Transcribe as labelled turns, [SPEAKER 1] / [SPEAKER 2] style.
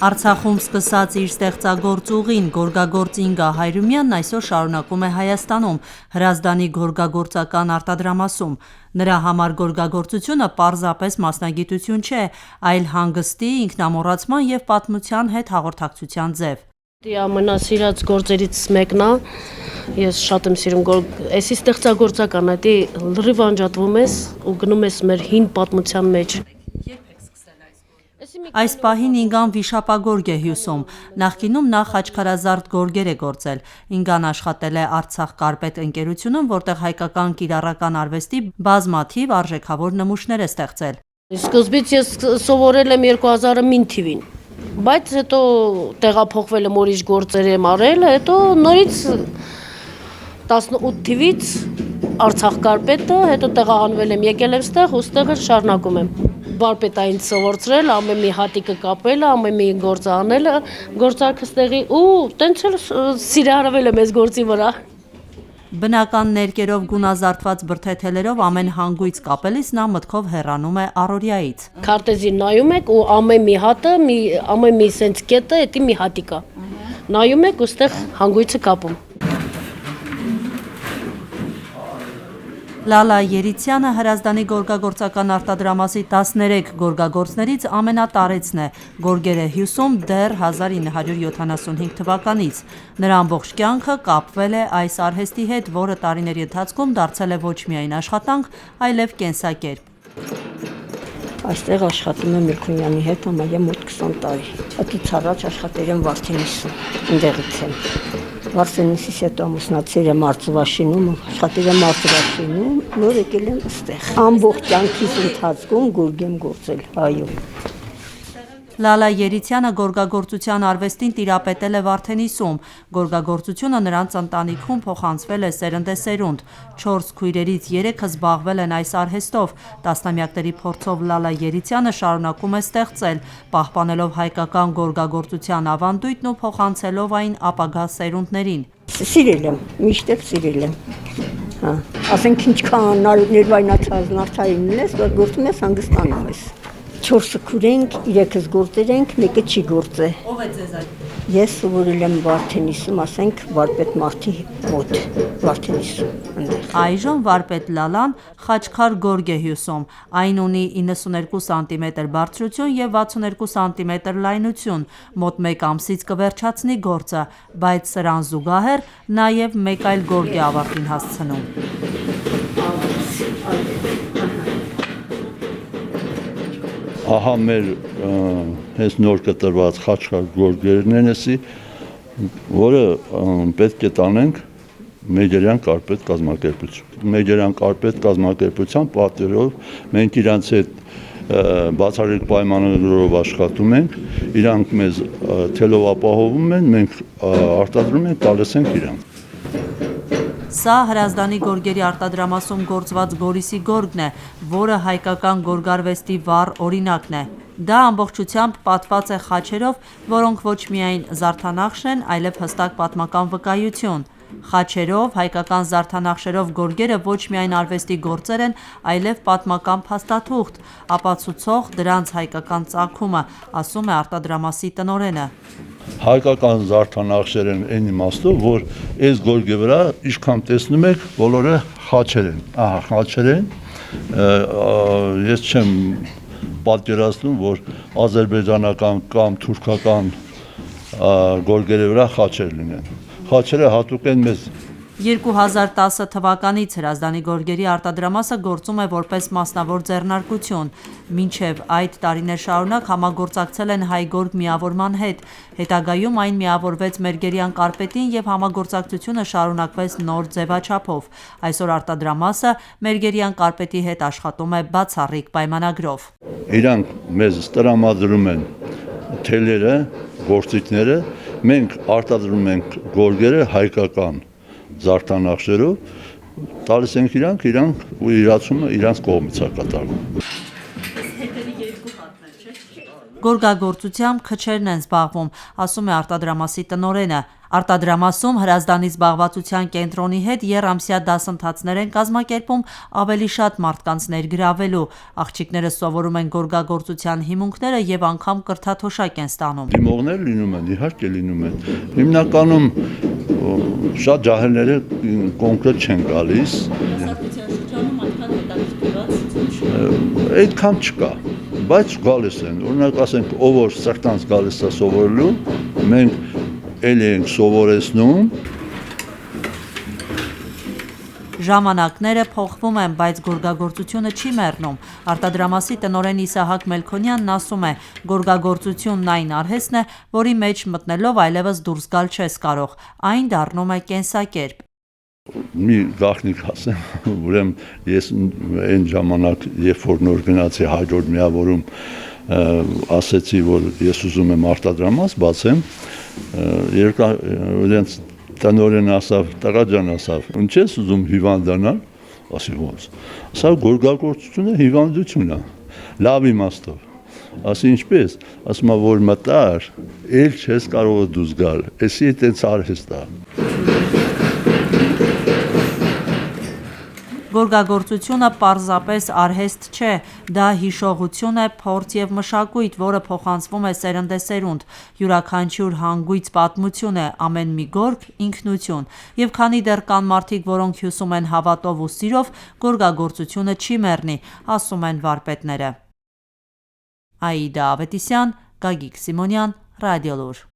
[SPEAKER 1] Արցախում սկսած իր ստեղծագործուղին գորգագործ Ինգա Հայրումյանն այսօր շարունակում է Հայաստանում, Հրազդանի գորգագործական արտադրամասում։ Նրա համար գորգագործությունը պարզապես մասնագիտություն չէ, այլ հանգստի, ինքնամոռացման և պատմության հետ հաղորդակցության ձև։
[SPEAKER 2] Ամենասիրած գործերից մեկն է, ես շատ եմ սիրում էսի ստեղծագործական, դա լրիվ անջատվում ես ու գնում ես մեր հին պատմության մեջ։
[SPEAKER 1] Այս պահին Ինգան վիշապագորգ է հյուսում, նախկինում նա խաչքարազարդ գորգեր է գործել։ Ինգան աշխատել է Արցախ կարպետ ընկերությունում, որտեղ հայկական կիրառական արվեստի բազմաթիվ արժեքավոր նմուշներ է ստեղծել։
[SPEAKER 2] Սկզբից ես սովորել եմ 2009 թվին, բայց հետո տեղափոխվել եմ ուրիշ գործեր եմ արել, հետո նորից 18 թվից Արցախ կարպետը, հետո տեղահանվել եմ, եկել եմ ստեղ ու ստեղ շարունակում եմ։ Վարպետային սովորել, ամեն մի հատիկը կապելը, ամեն մի գործը անելը, գործարքը ստեղի ու տենց էլ սիրահարվել եմ այս գործի վրա։
[SPEAKER 1] Բնական ներկերով գունազարդված բրդեթելերով ամեն հանգույց կապելիս նա մտքով հեռանում է առօրյայից։
[SPEAKER 2] Քարտեզին նայում եք ու ամեն մի հատը, ամեն մի սենց կետը, դա մի հատիկ է։ Նայում եք ու ստեղ հանգույցը կապում։
[SPEAKER 1] Լալա Երիցյանը Հրազդանի գորգագործական արտադրամասի 13 գորգագործներից ամենատարեցն է, գորգեր է հյուսում դեռ 1975 թվականից։ Նրա ամբողջ կյանքը կապվել է այս արհեստի հետ, որը տարիների ընթացքում դարձել է ոչ միայն աշխատանք, այլև կենսակերպ։
[SPEAKER 3] Այստեղ աշխատում եմ Միլքունյանի հետ ամայա մոտ 20 տարի։ Այդից առաջ աշխատել եմ Վարդենիսում, ընդեղից եմ։ Վարդենիսից հետո ամուսնացել եմ Արծվաշինում, աշխատել եմ Արծվաշինում, նոր եկել եմ այստեղ։ Ամբողջ կյանքիս ընթացքում գորգ եմ գործել, այո։
[SPEAKER 1] Լալա Երիցյանը գորգագործության արվեստին տիրապետել է Վարդենիսում։ Գորգագործությունը նրանց ընտանիքում փոխանցվել է սերնդեսերունդ։ 4 քույրերից 3-ը զբաղվել են այս արհեստով։ Տասնամյակների փորձով Լալա Երիցյանը շարունակում է ստեղծել, պահպանելով հայկական գորգագործության ավանդույթն ու փոխանցելով այն ապագա սերունդներին։
[SPEAKER 3] Սիրել եմ, միշտ էլ սիրել եմ։ Ասենք ինչքան ներվայնացած նարդային ունես, որ գործում ես հանգստանում ես։ 4 քույր ենք, 3-ս գործեր ենք, մեկը չի գործե։
[SPEAKER 1] Ով է ձեզ այդ։
[SPEAKER 3] Ես սովորել եմ Վարդենիսում, ասենք վարպետ Մարտի մոտ, Վարդենիսում։
[SPEAKER 1] Այժմ վարպետ Լալան խաչքար գորգ է հյուսում։ Այն ունի 92 սանտիմետր բարձրություն և 62 սանտիմետր լայնություն, մոտ 1 ամսից կվերջացնի գործը, բայց սրան զուգահեռ նաև մեկ այլ գորգ է ավարտին հասցնում։
[SPEAKER 4] Ահա մեր հենց նոր կտրված խաչքար գորգերն են էսի, որը պետք է տանենք Մեջերյան կարպետ կազմակերպություն։ Մեջերյան կարպետ կազմակերպության պատվերով մենք իրանց հետ բացառիկ պայմանագրերով աշխատում ենք, իրանք մեզ թելով ապահովում են, մենք արտադրում ենք, տալիս ենք իրանք։
[SPEAKER 1] Սա Հրազդանի գորգերի արտադրամասում գործված Գորիսի գորգն է, որը հայկական գորգարվեստի վառ օրինակն է։ Դա ամբողջությամբ պատված է խաչերով, որոնք ոչ միայն զարդանախշ են, այլև հստակ պատմական վկայություն։ Խաչերով, հայկական զարդանախշերով գորգերը ոչ միայն արվեստի գործեր են, այլև պատմական փաստաթուղթ, ապացուցող դրանց հայկական ծագումը, ասում է արտադրամասի տնօրենը։
[SPEAKER 4] Հայկական զարդանախշեր են այն իմաստով, որ այս գորգի վրա ինչքան տեսնում եք, բոլորը խաչեր են։ Ահա խաչեր են։ Ես չեմ պատկերացնում, որ ադրբեջանական կամ թուրքական գորգերի վրա խաչեր լինեն։ Խաչերը հատուկ են մեզ։
[SPEAKER 1] 2010 թվականից Հրազդանի գորգերի արտադրամասը գործում է որպես մասնավոր ձեռնարկություն։ Մինչև այդ տարիներ շարունակ համագործակցել են Հայ գորգ միավորման հետ։ Հետագայում այն միավորվեց Մերգերյան կարպետին և համագործակցությունը շարունակվեց նոր ձևաչափով։ Այսօր արտադրամասը Մերգերյան կարպետի հետ աշխատում է բացառիկ պայմանագրով։
[SPEAKER 4] Իրանք մեզ տրամադրում են թելերը, գործիքները, մենք արտադրում ենք գորգերը հայկական զարդանախշերով, տալիս ենք իրանք ու իրացումը իրանց կողմից է կատարվում։
[SPEAKER 1] Գորգագործությամբ քչերն են զբաղվում, ասում է արտադրամասի տնօրենը։ Արտադրամասում Հրազդանի զբաղվածության կենտրոնի հետ եռամսյա դասընթացներ են կազմակերպում ավելի շատ մարդկանց ներգրավելու։ Աղջիկները սովորում են գորգագործության հիմունքները եւ անգամ կրթաթոշակ են ստանում։
[SPEAKER 4] Դիմողներ լինում են, իհարկե լինում են։ Հիմնականում շատ ջահելները կոնկրետ չեն գալիս։ Այդքան չկա, բայց գալիս են։ Օրինակ ասենք, ով որ սրտանց գալիս է սովորելու, մենք էլ ենք սովորեցնում։
[SPEAKER 1] Ժամանակները փոխվում են, բայց գորգագործությունը չի մեռնում։ Արտադրամասի տնօրեն Իսահակ Մելքոնյանն ասում է, գորգագործությունն այն արհեստն է, որի մեջ մտնելով այլևս դուրս գալ չես կարող։ Այն դառնում է կենսակերպ։
[SPEAKER 4] Մի գաղտնիք ասեմ, ուրեմն ես այն ժամանակ, երբ որ նոր գնացի 100-րդ միավորում, ասեցի, որ ես ուզում եմ արտադրամաս բացեմ, իրենց տնօրենը ասավ, տղա ջան ասավ, ինչ ես ուզում հիվանդանալ, ասի ոնց, ասա գորգագործությունը հիվանդություն է, լավ իմաստով, ասի ինչպես, ասում որ մտար, էլ չես կարող դուրս գալ, էսի այդպես արհեստ է։
[SPEAKER 1] Գորգագործությունը պարզապես արհեստ չէ, դա հիշողություն է, փորձ եւ մշակույթ, որը փոխանցվում է սերնդեսերունդ, յուրաքանչյուր հանգույց պատմություն է, ամեն մի գորգ ինքնություն, եւ քանի դեռ կան մարդիկ, որոնք հյուսում են հավատով ու սիրով, գորգագործությունը չի մեռնի, ասում են վարպետները։ Աիդա Ավետիսյան, Գագիկ Սիմոնյան, Ռադիոլուր։